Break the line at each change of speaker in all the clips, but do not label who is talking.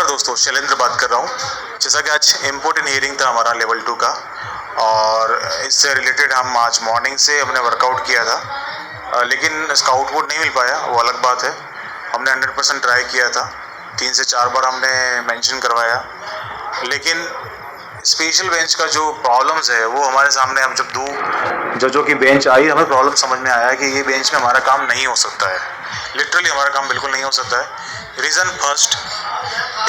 नमस्कार दोस्तों, शैलेंद्र बात कर रहा हूँ। जैसा कि आज इम्पोर्ट इन हियरिंग था हमारा लेवल 2 का, और इससे रिलेटेड हम आज मॉर्निंग से हमने वर्कआउट किया था, लेकिन इसका आउटपुट नहीं मिल पाया, वो अलग बात है। हमने 100% ट्राई किया था, 3 से 4 बार हमने मेंशन करवाया, लेकिन स्पेशल बेंच का जो प्रॉब्लम्स है वो हमारे सामने, हम जब 2 जजों की बेंच आई, हमें प्रॉब्लम समझ में आया कि ये बेंच में हमारा काम नहीं हो सकता है। लिटरली हमारा काम बिल्कुल नहीं हो सकता है। रीज़न फर्स्ट,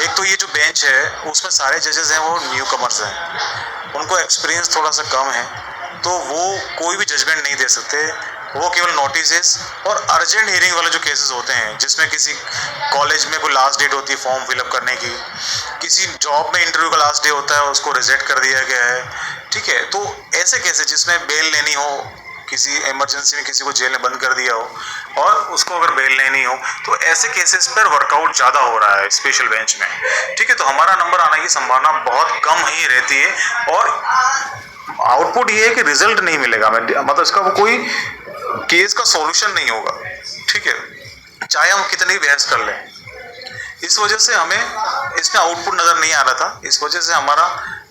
एक तो ये जो बेंच है उसमें सारे जजेस हैं वो न्यू कमर्स हैं, उनको एक्सपीरियंस थोड़ा सा कम है, तो वो कोई भी जजमेंट नहीं दे सकते। वो केवल नोटिस और अर्जेंट हियरिंग वाले जो केसेस होते हैं, जिसमें किसी कॉलेज में कोई लास्ट डेट होती है फॉर्म फिलअप करने की, किसी जॉब में इंटरव्यू का लास्ट डे होता है, उसको रिजेक्ट कर दिया गया है, ठीक है, तो ऐसे केसेस जिसमें बेल लेनी हो, किसी इमरजेंसी में किसी को जेल में बंद कर दिया हो और उसको अगर बेल लेनी हो, तो ऐसे केसेस पर वर्कआउट ज़्यादा हो रहा है स्पेशल बेंच में, ठीक है। तो हमारा नंबर आने की संभावना बहुत कम ही रहती है, और आउटपुट ये है कि रिजल्ट नहीं मिलेगा, मतलब इसका वो कोई केस का सॉल्यूशन नहीं होगा, ठीक है, चाहे हम कितनी बहस कर लें। इस वजह से हमें इसमें आउटपुट नज़र नहीं आ रहा था। इस वजह से हमारा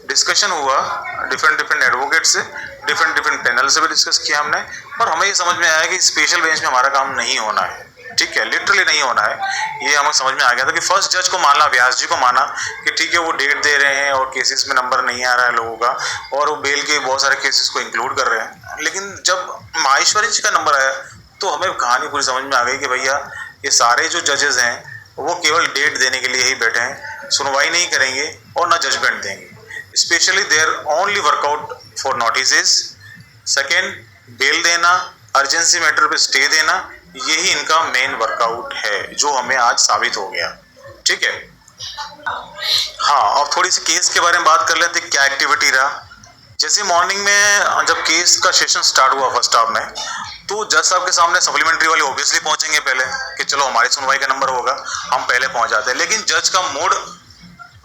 डिस्कशन हुआ डिफरेंट एडवोकेट से, डिफरेंट पैनल से भी डिस्कस किया हमने, और हमें ये समझ में आया कि स्पेशल बेंच में हमारा काम नहीं होना है, ठीक है, लिटरली नहीं होना है। ये हमें समझ में आ गया था कि फर्स्ट जज को माना, व्यास जी को माना कि ठीक है वो डेट दे रहे हैं और केसेस में नंबर नहीं आ रहा है लोगों का, और वो बेल के बहुत सारे केसेस को इंक्लूड कर रहे हैं, लेकिन जब माहेश्वरी जी का नंबर आया तो हमें कहानी पूरी समझ में आ गई कि भैया ये सारे जो जजेस हैं वो केवल डेट देने के लिए ही बैठे हैं, सुनवाई नहीं करेंगे और ना जजमेंट देंगे। Specially there only work out for notices, second bail देना, अर्जेंसी मैटर पे स्टे देना, यही इनका मेन वर्कआउट है, जो हमें आज साबित हो गया, ठीक है। हाँ, अब थोड़ी सी केस के बारे में बात कर लेते, क्या एक्टिविटी रहा। जैसे मॉर्निंग में जब केस का सेशन स्टार्ट हुआ फर्स्ट हाफ में, तो जज साहब के सामने सप्लीमेंट्री वाले ऑब्वियसली पहुंचेंगे पहले कि चलो हमारी सुनवाई का नंबर होगा, हम पहले पहुंच जाते हैं, लेकिन जज का मूड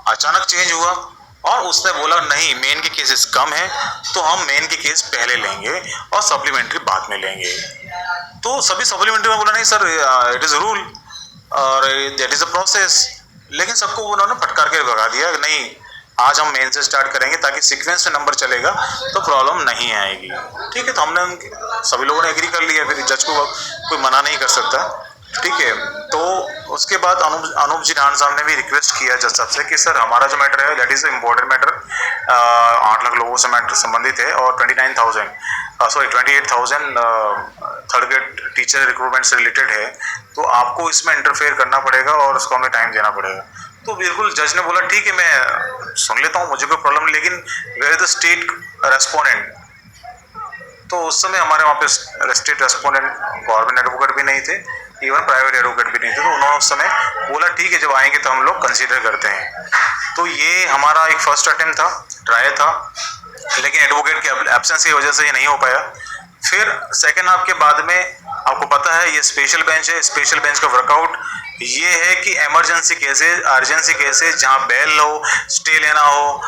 अचानक चेंज हुआ और उसने बोला नहीं, मेन के केसेस कम है तो हम मेन के केस पहले लेंगे और सप्लीमेंट्री बाद में लेंगे। तो सभी सप्लीमेंट्री में बोला नहीं सर, इट इज़ रूल और दैट इज़ अ प्रोसेस, लेकिन सबको उन्होंने फटकार के भगा दिया, नहीं आज हम मेन से स्टार्ट करेंगे ताकि सीक्वेंस में नंबर चलेगा तो प्रॉब्लम नहीं आएगी, ठीक है। तो हमने सभी लोगों ने एग्री कर लिया, फिर जज को कोई मना नहीं कर सकता, ठीक है। तो उसके बाद अनूप जी रान साहब ने भी रिक्वेस्ट किया जज साहब से कि सर हमारा जो मैटर है that is important matter, 8 lakh लोगों से मैटर संबंधित है और 28,000 थर्ड ग्रेड टीचर रिक्रूटमेंट से रिलेटेड है, तो आपको इसमें इंटरफेयर करना पड़ेगा और उसको हमें टाइम देना पड़ेगा। तो बिल्कुल जज ने बोला ठीक है मैं सुन लेता हूँ, मुझे कोई प्रॉब्लम नहीं, लेकिन where is the state respondent. तो उस समय हमारे वहाँ पे स्टेट रेस्पोंडेंट गवर्नमेंट एडवोकेट भी नहीं थे, इवन प्राइवेट एडवोकेट भी नहीं थे, तो उन्होंने उस समय बोला ठीक है जब आएंगे तो हम लोग कंसीडर करते हैं। तो ये हमारा एक फर्स्ट अटेम्प्ट था, ट्राई था, लेकिन एडवोकेट के एब्सेंस की वजह से ये नहीं हो पाया। फिर सेकेंड हाफ के बाद में आपको पता है ये स्पेशल बेंच है, स्पेशल बेंच का वर्कआउट ये है कि इमरजेंसी केसेस, अर्जेंसी केसेस, जहाँ बेल हो, स्टे लेना हो,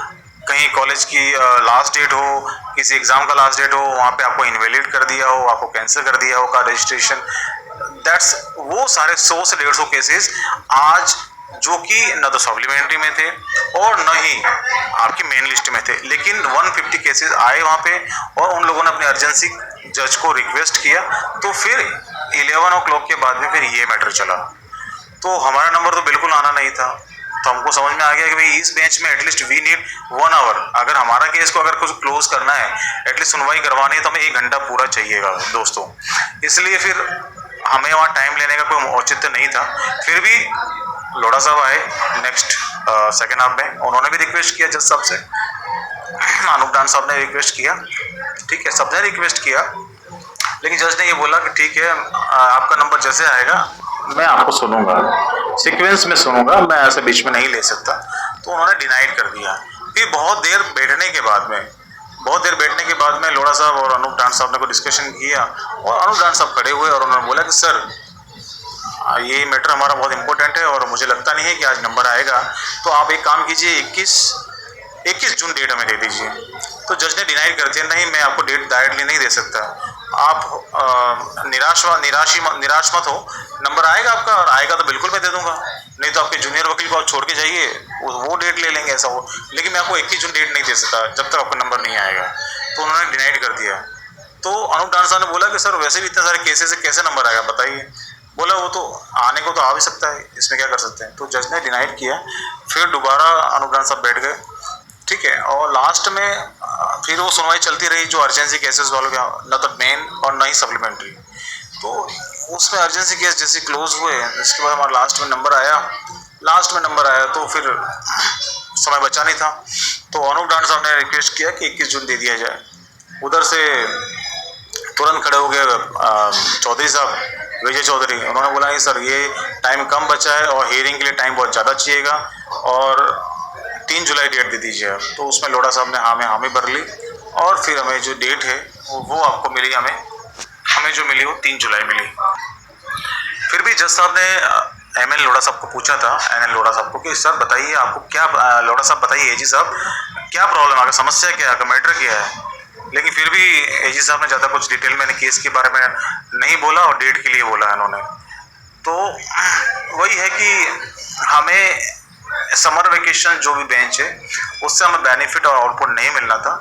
कहीं कॉलेज की लास्ट डेट हो, किसी एग्जाम का लास्ट डेट हो, वहाँ पे आपको इनवैलिड कर दिया हो, आपको कैंसिल कर दिया हो का रजिस्ट्रेशन, दैट्स वो सारे 100 से 150 केसेस आज जो कि न तो सप्लीमेंट्री में थे और न ही आपकी मेन लिस्ट में थे, लेकिन 150 केसेस आए वहाँ पे और उन लोगों ने अपनी अर्जेंसी जज को रिक्वेस्ट किया, तो फिर 11 o'clock के बाद में फिर ये मैटर चला। तो हमारा नंबर तो बिल्कुल आना नहीं था, तो हमको समझ में आ गया कि भाई इस बेंच में एटलीस्ट वी नीड 1 hour, अगर हमारा केस को अगर कुछ क्लोज करना है, एटलीस्ट सुनवाई करवानी है, तो हमें 1 घंटा पूरा चाहिएगा दोस्तों। इसलिए फिर हमें वहाँ टाइम लेने का कोई औचित्य नहीं था। फिर भी लोढ़ा साहब आए नेक्स्ट सेकेंड हाफ में, उन्होंने भी रिक्वेस्ट किया जज साहब से, अनूप डान साहब ने रिक्वेस्ट किया, ठीक है, सबने रिक्वेस्ट किया, लेकिन जज ने ये बोला कि ठीक है आपका नंबर जैसे आएगा मैं आपको सुनूंगा, सीक्वेंस में सुनूंगा, मैं ऐसे बीच में नहीं ले सकता। तो उन्होंने डिनाइड कर दिया। फिर बहुत देर बैठने के बाद में लोढ़ा साहब और अनूप डान साहब ने कोई डिस्कशन किया और अनूप डान साहब खड़े हुए और उन्होंने बोला कि सर ये मैटर हमारा बहुत इंपॉर्टेंट है और मुझे लगता नहीं है कि आज नंबर आएगा, तो आप एक काम कीजिए 21 जून डेट हमें दे दीजिए। तो जज ने डिनाई कर दिया, नहीं मैं आपको डेट डायरेक्टली नहीं दे सकता, आप निराश मत हो, नंबर आएगा आपका और आएगा तो बिल्कुल मैं दे दूंगा, नहीं नहीं तो आपके जूनियर वकील को आप छोड़ के जाइए, वो डेट ले लेंगे, ऐसा हो। लेकिन मैं आपको 21 जून डेट नहीं दे सकता जब तक आपका नंबर नहीं आएगा। तो उन्होंने डिनाइड कर दिया। तो अनूप डांड साहब ने बोला कि सर वैसे भी इतने सारे केसेस है, कैसे नंबर आएगा बताइए। बोला वो तो आने को तो आ भी सकता है, इसमें क्या कर सकते हैं। तो जज ने डिनाइड किया। फिर दोबारा अनूप डांड साहब बैठ गए, ठीक है। और लास्ट में फिर वो सुनवाई चलती रही जो अर्जेंसी केसेस वालों के, न तो मेन और न ही सप्लीमेंट्री। तो उसमें अर्जेंसी केस जैसे क्लोज हुए, इसके बाद हमारा लास्ट में नंबर आया तो फिर समय बचा नहीं था। तो अनूप डांड साहब ने रिक्वेस्ट किया कि 21 जून दे दिया जाए। उधर से तुरंत खड़े हो गए चौधरी साहब, विजय चौधरी। उन्होंने बोला कि सर ये टाइम कम बचा है और हियरिंग के लिए टाइम बहुत ज़्यादा चाहिएगा और 3 जुलाई डेट दे दीजिए। तो उसमें लोढ़ा साहब ने हामी भर ली और फिर हमें जो डेट है वो आपको मिली, हमें जो मिली वो 3 जुलाई मिली। फिर भी जज साहब ने एमएल लोढ़ा साहब को पूछा था, एनएल लोढ़ा साहब को, कि सर बताइए आपको क्या, लोढ़ा साहब बताइए एजी साहब क्या प्रॉब्लम है, समस्या क्या है, मैटर क्या है। लेकिन फिर भी एजी साहब ने ज़्यादा कुछ डिटेल में केस के बारे में नहीं बोला और डेट के लिए बोला इन्होंने। तो वही है कि हमें समर वेकेशन जो भी बेंच है उससे हमें बेनिफिट और आउटपुट नहीं मिलना था।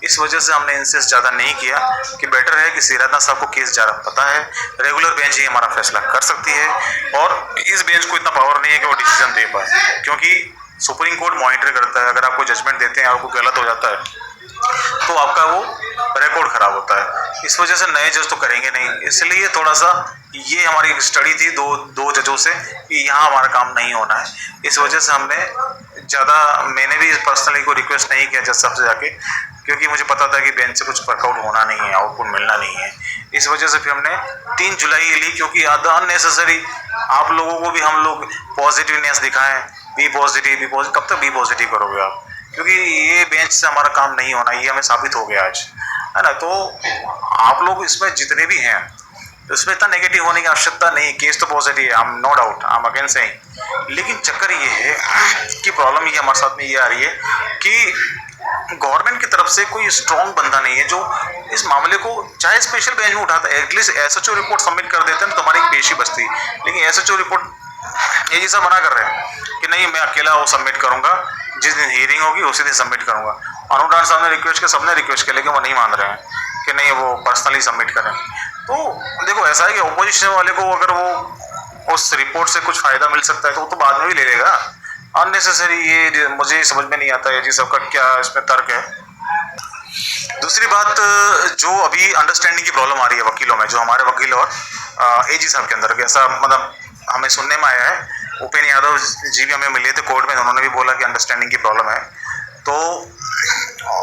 इस वजह से हमने इंसिस्ट ज़्यादा नहीं किया कि बेटर है कि सिरादना साहब को केस ज़्यादा पता है, रेगुलर बेंच ही हमारा फैसला कर सकती है और इस बेंच को इतना पावर नहीं है कि वो डिसीजन दे पाए, क्योंकि सुप्रीम कोर्ट मॉनिटर करता है। अगर आपको जजमेंट देते हैं और आपको गलत हो जाता है तो आपका वो रिकॉर्ड खराब होता है। इस वजह से नए जज तो करेंगे नहीं, इसलिए थोड़ा सा ये हमारी स्टडी थी दो जजों से कि यहाँ हमारा काम नहीं होना है। इस वजह से हमने ज़्यादा, मैंने भी पर्सनली कोई रिक्वेस्ट नहीं किया जज साहब से जाके, क्योंकि मुझे पता था कि बेंच से कुछ वर्कआउट होना नहीं है, आउटपुट मिलना नहीं है। इस वजह से फिर हमने 3 जुलाई ली, क्योंकि अननेसेसरी आप लोगों को भी हम लोग पॉजिटिवनेस दिखाएं, बी पॉजिटिव, कब तक बी पॉजिटिव करोगे आप, क्योंकि ये बेंच से हमारा काम नहीं होना, ये हमें साबित हो गया आज, है ना। तो आप लोग इसमें जितने भी हैं उसमें इतना नेगेटिव होने की आवश्यकता नहीं, केस तो पॉजिटिव है, हम नो डाउट, हम अगेन से। लेकिन चक्कर ये है कि प्रॉब्लम ये हमारे साथ में ये आ रही है कि गवर्नमेंट की तरफ से कोई स्ट्रॉन्ग बंदा नहीं है जो इस मामले को चाहे स्पेशल बेंच में उठाता है, एटलीस्ट एसएचओ रिपोर्ट सबमिट कर देते हैं तो हमारी पेशी बचती। लेकिन एसएचओ रिपोर्ट ये सब मना कर रहे हैं कि नहीं मैं अकेला वो सबमिट करूंगा, जिस दिन हियरिंग होगी उसी दिन सबमिट करूंगा। अनूप डांड साहब ने रिक्वेस्ट किया, सबने रिक्वेस्ट किया, लेकिन वो नहीं मान रहे हैं कि नहीं वो पर्सनली सबमिट करें। तो देखो ऐसा है कि ओपोजिशन वाले को अगर वो उस रिपोर्ट से कुछ फायदा मिल सकता है तो वो तो बाद में भी ले लेगा। अननेसेसरी ये मुझे समझ में नहीं आता है जी सबका क्या इसमें तर्क है। दूसरी बात, जो अभी अंडरस्टैंडिंग की प्रॉब्लम आ रही है वकीलों में, जो हमारे वकील और एजी साहब के अंदर, ऐसा मतलब हमें सुनने में आया है। उपेंद्र यादव जी भी हमें मिले थे कोर्ट में, उन्होंने भी बोला कि अंडरस्टैंडिंग की प्रॉब्लम है। तो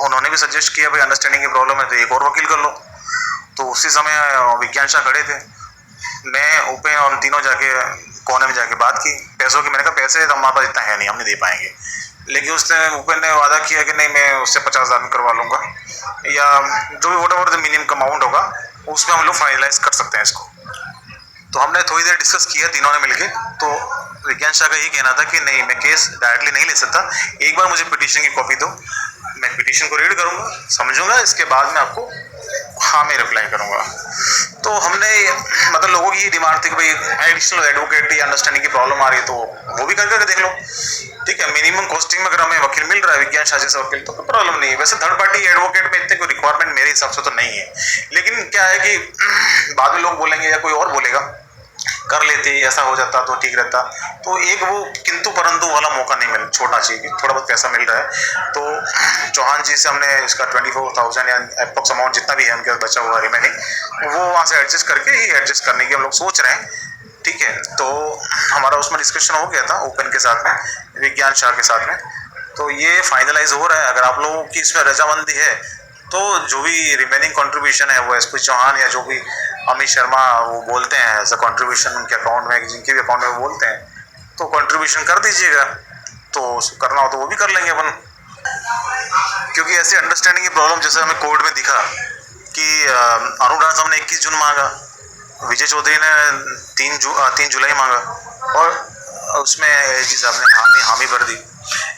उन्होंने भी सजेस्ट किया भाई अंडरस्टैंडिंग की प्रॉब्लम है तो एक और वकील कर लो। तो उसी समय विज्ञान शाह खड़े थे, मैं उपेंद्र और तीनों जाके कोने में जाके बात की पैसों की। मैंने कहा पैसे तो हमारे पास इतना है नहीं, हम नहीं दे पाएंगे। लेकिन उसने उपेंद्र ने वादा किया कि नहीं मैं उससे 50,000 में करवा लूँगा, या जो भी वोट मिनिमम अमाउंट होगा उसमें हम लोग फाइनलाइज कर सकते हैं इसको। तो हमने थोड़ी देर डिस्कस किया तीनों ने मिलके। तो विज्ञान शाह का यही कहना था कि नहीं मैं केस डायरेक्टली नहीं ले सकता, एक बार मुझे पिटीशन की कॉपी दो, मैं पिटीशन को रीड करूंगा, समझूंगा, इसके बाद मैं आपको हाँ में रिप्लाई करूंगा। तो हमने मतलब लोगों की ये डिमांड थी कि भाई एडिशनल एडवोकेट या अंडरस्टैंडिंग की प्रॉब्लम आ रही है तो वो भी करके देख लो, ठीक है। मिनिमम कॉस्टिंग में अगर हमें वकील मिल रहा है विज्ञान शाह जैसा वकील तो कोई प्रॉब्लम नहीं है। वैसे थर्ड पार्टी एडवोकेट में इतने कोई रिक्वायरमेंट मेरे हिसाब से तो नहीं है। लेकिन क्या है कि बाद में लोग बोलेंगे या कोई और बोलेगा कर लेते, ऐसा हो जाता तो ठीक रहता। तो एक वो किंतु परंतु वाला मौका नहीं छोड़ना चाहिए कि थोड़ा बहुत पैसा मिल रहा है। तो चौहान जी से हमने इसका 24,000 या अप्रॉक्स अमाउंट जितना भी है उनके पास बचा हुआ रिमेनिंग, वो वहाँ से एडजस्ट करके ही एडजस्ट करने की हम लोग सोच रहे हैं, ठीक है। तो हमारा उसमें डिस्कशन हो गया था ओपन के साथ में, विज्ञान शाह के साथ में। तो ये फाइनलाइज हो रहा है। अगर आप लोगों की इसमें रजामंदी है तो जो भी रिमेनिंग कंट्रीब्यूशन है वो एसपी चौहान या जो भी अमित शर्मा वो बोलते हैं एज अ कंट्रीब्यूशन उनके अकाउंट में, जिनके भी अकाउंट में वो बोलते हैं, तो कंट्रीब्यूशन कर दीजिएगा। तो करना हो तो वो भी कर लेंगे अपन, क्योंकि ऐसी अंडरस्टैंडिंग की प्रॉब्लम जैसे हमें कोर्ट में दिखा कि अनूप डांड साहब ने 21 जून मांगा, विजय चौधरी ने 3 जुलाई मांगा और उसमें एजी साहब ने हामी भर दी।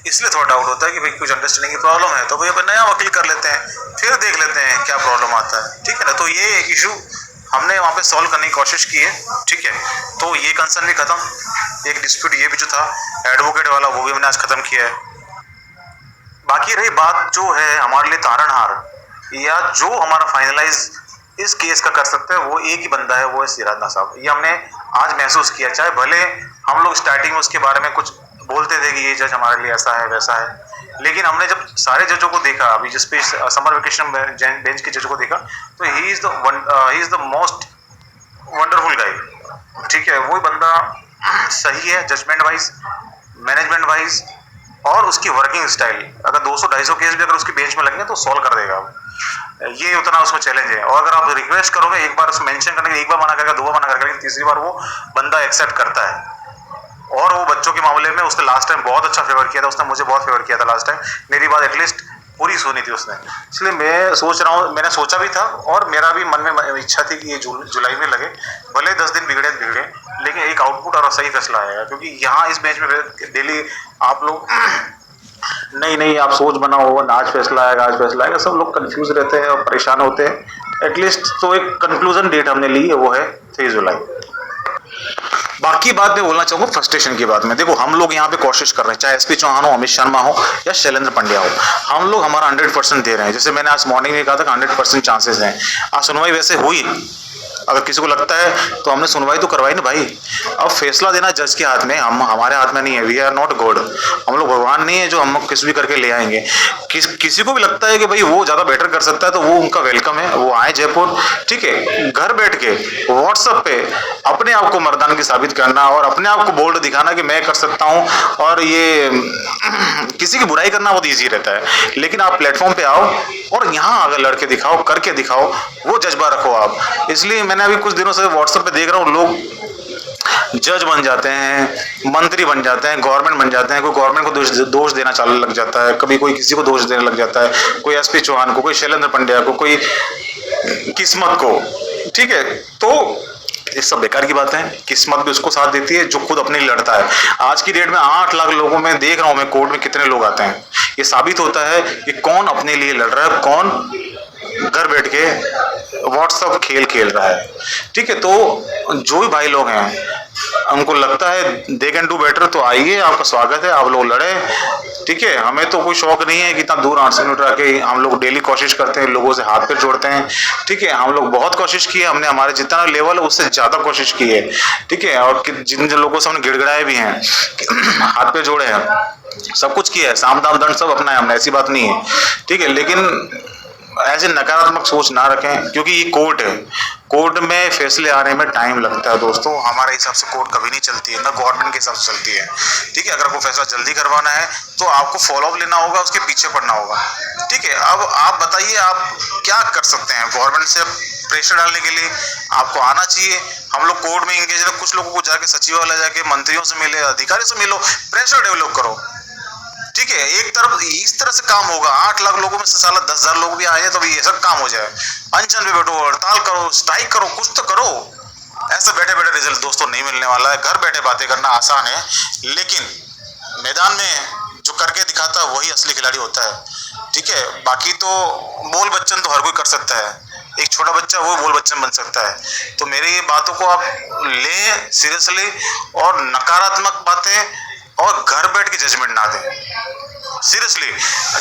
इसलिए थोड़ा डाउट होता है कि भाई कुछ अंडरस्टैंडिंग की प्रॉब्लम है तो भाई अपन नया वकील कर लेते हैं, फिर देख लेते हैं क्या प्रॉब्लम आता है, ठीक है ना। तो ये एक इशू हमने वहाँ पे सॉल्व करने की कोशिश की है, ठीक है। तो ये कंसर्न भी खत्म। एक डिस्प्यूट ये भी जो था एडवोकेट वाला, वो भी हमने आज खत्म किया है। बाकी रही बात जो है हमारे लिए तारणहार या जो हमारा फाइनलाइज इस केस का कर सकते हैं, वो एक ही बंदा है, वो है सिराजना साहब। ये हमने आज महसूस किया, चाहे भले हम लोग स्टार्टिंग में उसके बारे में कुछ बोलते थे कि ये जज हमारे लिए ऐसा है वैसा है, लेकिन हमने जब सारे जजों को देखा, अभी जिस पे समर वेकेशन बेंच के जजों को देखा, तो he is the most wonderful guy. ठीक है, वही बंदा सही है जजमेंट वाइज, मैनेजमेंट वाइज, और उसकी वर्किंग स्टाइल। अगर 200-250 केस भी अगर उसकी बेंच में लगेंगे तो सॉल्व कर देगा, ये उतना उसमें चैलेंज है। और अगर आप रिक्वेस्ट करोगे एक बार उसमें मेंशन करने के, एक बार मना करेगा, 2 बार मना करेगा, तीसरी बार वो बंदा एक्सेप्ट करता है। और वो बच्चों के मामले में उसने लास्ट टाइम बहुत अच्छा फेवर किया था, उसने मुझे बहुत फेवर किया था लास्ट टाइम, मेरी बात एटलीस्ट पूरी सुनी थी उसने। इसलिए मैं सोच रहा हूँ, मैंने सोचा भी था और मेरा भी मन में इच्छा थी कि ये जुलाई में लगे, भले 10 दिन बिगड़े, लेकिन एक आउटपुट और सही फैसला आएगा। क्योंकि यहाँ इस बेंच में डेली आप लोग नहीं आप सोच बनाओ, आज फैसला आएगा, सब लोग कंफ्यूज रहते हैं और परेशान होते हैं। एटलीस्ट तो एक कंक्लूजन डेट हमने ली है, वो है 3 जुलाई। बाकी बात मैं बोलना चाहूंगा फ्रस्ट्रेशन की बात में। देखो हम लोग यहाँ पे कोशिश कर रहे हैं, चाहे एसपी चौहान हो, अमित शर्मा हो या शैलेंद्र पंड्या हो, हम लोग हमारा 100% दे रहे हैं। जैसे मैंने आज मॉर्निंग में कहा था 100% चांसेस हैं। आज सुनवाई वैसे हुई, अगर किसी को लगता है तो हमने सुनवाई तो करवाई ना भाई। अब फैसला देना जज के हाथ में, हम हमारे हाथ में नहीं है। वी आर नॉट गॉड, हम लोग भगवान नहीं है जो हम किसी भी करके ले आएंगे। किसी को भी लगता है कि भाई वो ज्यादा बेटर कर सकता है तो वो उनका वेलकम है, वो आए जयपुर, ठीक है। घर बैठ के व्हाट्सएप पे अपने आप को मर्दानगी साबित करना और अपने आप को बोल्ड दिखाना कि मैं कर सकता हूँ, और ये किसी की बुराई करना बहुत ईजी रहता है। लेकिन आप प्लेटफॉर्म पे आओ और यहाँ अगर लड़के दिखाओ, करके दिखाओ, वो जज्बा रखो आप। इसलिए मैंने अभी कुछ दिनों से व्हाट्सएप पे देख रहा हूँ, लोग जज बन जाते हैं, मंत्री बन जाते हैं, गवर्नमेंट बन जाते हैं, कोई गवर्नमेंट को दोष देना चालू लग जाता है, कभी कोई किसी को दोष देने लग जाता है, कोई एसपी चौहान को, कोई शैलेंद्र पंड्या को, कोई किस्मत को, ठीक है। तो ये सब बेकार की बात है। किस्मत भी उसको साथ देती है जो खुद अपने लिए लड़ता है। आज की डेट में 8 लाख लोगों में देख रहा हूं मैं कोर्ट में कितने लोग आते हैं। ये साबित होता है कि कौन अपने लिए लड़ रहा है, कौन घर बैठ के व्हाट्सएप खेल रहा है, ठीक है। तो जो भी भाई लोग हैं उनको लगता है दे कैन डू बेटर, तो आइए, आपका स्वागत है, आप लोग लड़े, ठीक है। हमें तो कोई शौक नहीं है कि इतना दूर 8 किलोमीटर आके, हम लोग डेली कोशिश करते हैं, लोगों से हाथ पैर जोड़ते हैं, ठीक है। हम लोग बहुत कोशिश की है, हमने हमारे जितना लेवल है उससे ज्यादा कोशिश की है, ठीक है। और जिन लोगों से हमने गिड़गिड़ाए भी हैं, हाथ पैर जोड़े हैं, सब कुछ किया है, साम दाम दंड सब अपना है हमने, ऐसी बात नहीं है, ठीक है। लेकिन ऐसे नकारात्मक सोच ना रखें, क्योंकि ये कोर्ट है, कोर्ट में फैसले आने में टाइम लगता है दोस्तों। हमारे हिसाब से कोर्ट कभी नहीं चलती है, ना गवर्नमेंट के हिसाब से चलती है, ठीक है। अगर आपको फैसला जल्दी करवाना है तो आपको फॉलोअप लेना होगा, उसके पीछे पड़ना होगा, ठीक है। अब आप बताइए आप क्या कर सकते हैं गवर्नमेंट से प्रेशर डालने के लिए? आपको आना चाहिए। हम लोग कोर्ट में इंगेज है, कुछ लोगों को जाके सचिवालय जाके मंत्रियों से मिले, अधिकारी से मिलो, प्रेशर डेवलप करो, ठीक है। एक तरफ इस तरह से काम होगा। 8 लाख लोगों में से साला 10,000 लोग भी आए तो भी ये सब काम हो जाए। अनशन पे बैठो, हड़ताल करो, स्ट्राइक करो, कुछ तो करो। ऐसे बैठे बैठे रिजल्ट दोस्तों नहीं मिलने वाला है। घर बैठे बातें करना आसान है, लेकिन मैदान में जो करके दिखाता है वही असली खिलाड़ी होता है, ठीक है। बाकी तो बोल बच्चन तो हर कोई कर सकता है, एक छोटा बच्चा वो बोल बच्चन बन सकता है। तो मेरी ये बातों को आप लें सीरियसली, और नकारात्मक बातें और घर बैठ के जजमेंट ना दें। सीरियसली,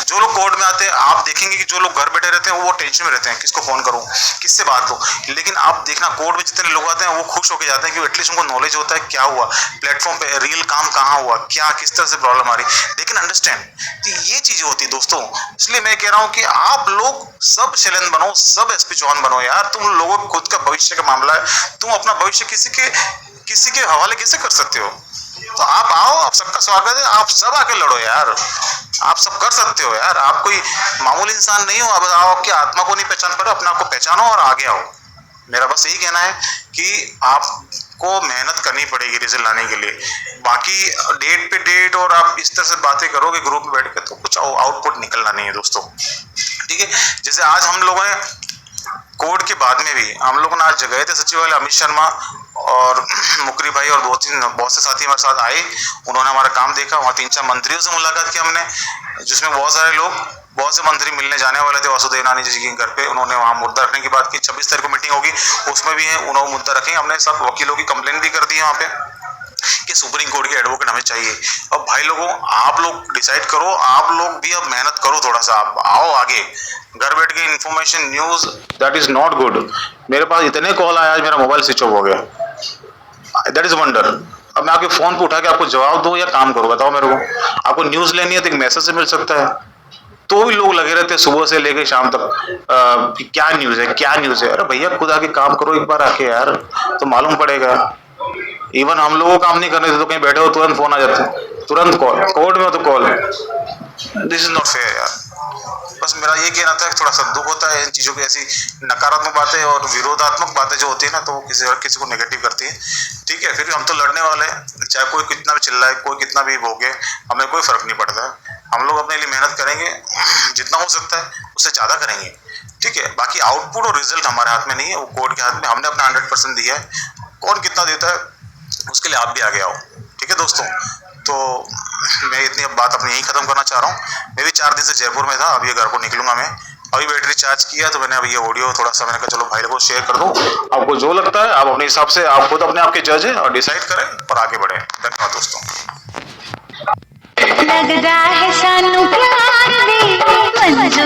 जो लोग कोर्ट में आते हैं आप देखेंगे कि जो लोग घर बैठे रहते हैं वो टेंशन में रहते हैं, किसको फोन करूं, किससे बात हो। लेकिन आप देखना कोर्ट में जितने लोग आते हैं वो खुश होकर जाते हैं कि एटलीस्ट उनको नॉलेज होता है क्या हुआ प्लेटफॉर्म पे, रियल काम कहाँ हुआ, क्या किस तरह से प्रॉब्लम आ रही, दे कैन अंडरस्टैंड। तो ये चीजें होती है दोस्तों। इसलिए मैं कह रहा हूँ कि आप लोग सब शैलेंद्र बनो, सब एसपी चौहान बनो यार। तुम लोगों को खुद का भविष्य का मामला है, तुम अपना भविष्य किसी के हवाले कैसे कर सकते हो? तो आप आओ, आप सबका स्वागत है, आप सब आके लड़ो यार, आप सब कर सकते हो यार। आप कोई मामूली इंसान नहीं हो। अब आओ, आपकी आत्मा को नहीं पहचान पा रहे, अपने आप को पहचानो और आगे आओ। मेरा बस यही कहना है कि आपको मेहनत करनी पड़ेगी रिजल्ट लाने के लिए। बाकी डेट पे डेट और आप इस तरह से बातें करोगे ग्रुप में बैठ के तो कुछ आउटपुट निकलना नहीं है दोस्तों, ठीक है। जैसे आज हम लोगों ने कोर्ट के बाद में भी हम लोग आज गए थे सचिवालय, अमित शर्मा और मुकरी भाई और 2-3 बहुत से साथी हमारे साथ आए, उन्होंने हमारा काम देखा। वहाँ 3-4 मंत्रियों से मुलाकात की हमने, जिसमें बहुत सारे लोग, बहुत से मंत्री मिलने जाने वाले थे वासुदेव नानी जी के घर पे। उन्होंने वहाँ मुद्दा रखने की बात की। 26 तारीख को मीटिंग होगी, उसमें भी है, उन्होंने मुद्दा रखेंगे। हमने सब वकीलों की कंप्लेन भी कर दी है वहाँ पे, कि सुप्रीम कोर्ट के एडवोकेट हमें चाहिए। अब भाई लोगों, आप लोग डिसाइड करो, आप लोग भी अब मेहनत करो थोड़ा सा, आप आओ आगे। घर बैठ के information news that is not good. मेरे पास इतने कॉल आया, आज मेरा मोबाइल स्विच ऑफ हो गया, दैट इज वंडर। अब मैं आपके फोन पे उठा के आपको जवाब दूं या काम करूं, बताओ मेरे को। आपको न्यूज लेनी है तो एक मैसेज से मिल सकता है, तो भी लोग लगे रहते हैं सुबह से लेकर शाम तक कि क्या न्यूज है, क्या न्यूज है। अरे भैया खुद आके काम करो एक बार आके यार, तो मालूम पड़ेगा। इवन हम लोगों को काम नहीं करने थे तो कहीं बैठे हो तुरंत फोन आ जाता है, तुरंत कॉल, कोर्ट में हो तो call. This is not fair यार। बस मेरा ये कहना था कि थोड़ा सा दुख होता है इन चीज़ों की, ऐसी नकारात्मक बातें और विरोधात्मक बातें जो होती है ना, तो वो किसी को नेगेटिव करती है। ठीक है, फिर हम तो लड़ने वाले हैं, चाहे कोई कितना भी चिल्लाए, कोई कितना भी भोगे, हमें कोई फर्क नहीं पड़ता है। हम लोग अपने लिए मेहनत करेंगे, जितना हो सकता है उससे ज़्यादा करेंगे। ठीक है, बाकी आउटपुट और रिजल्ट हमारे हाथ में नहीं है, वो कोर्ट के हाथ में। हमने अपना 100% दिया है, कौन कितना देता है उसके लिए आप भी आगे आओ। ठीक है दोस्तों, तो मैं इतनी अब बात अपनी यहीं खत्म करना चाह रहा हूँ। मैं भी 4 दिन से जयपुर में था, अभी घर को निकलूंगा मैं। अभी बैटरी चार्ज किया तो मैंने अभी ये ऑडियो थोड़ा सा मैंने कहा चलो भाई को शेयर कर दूं। आपको जो लगता है आप अपने हिसाब से, आप खुद अपने आप के जज हैं और डिसाइड करें और आगे बढ़े। धन्यवाद दोस्तों।
लगदा है सानू प्यार दी मंजूर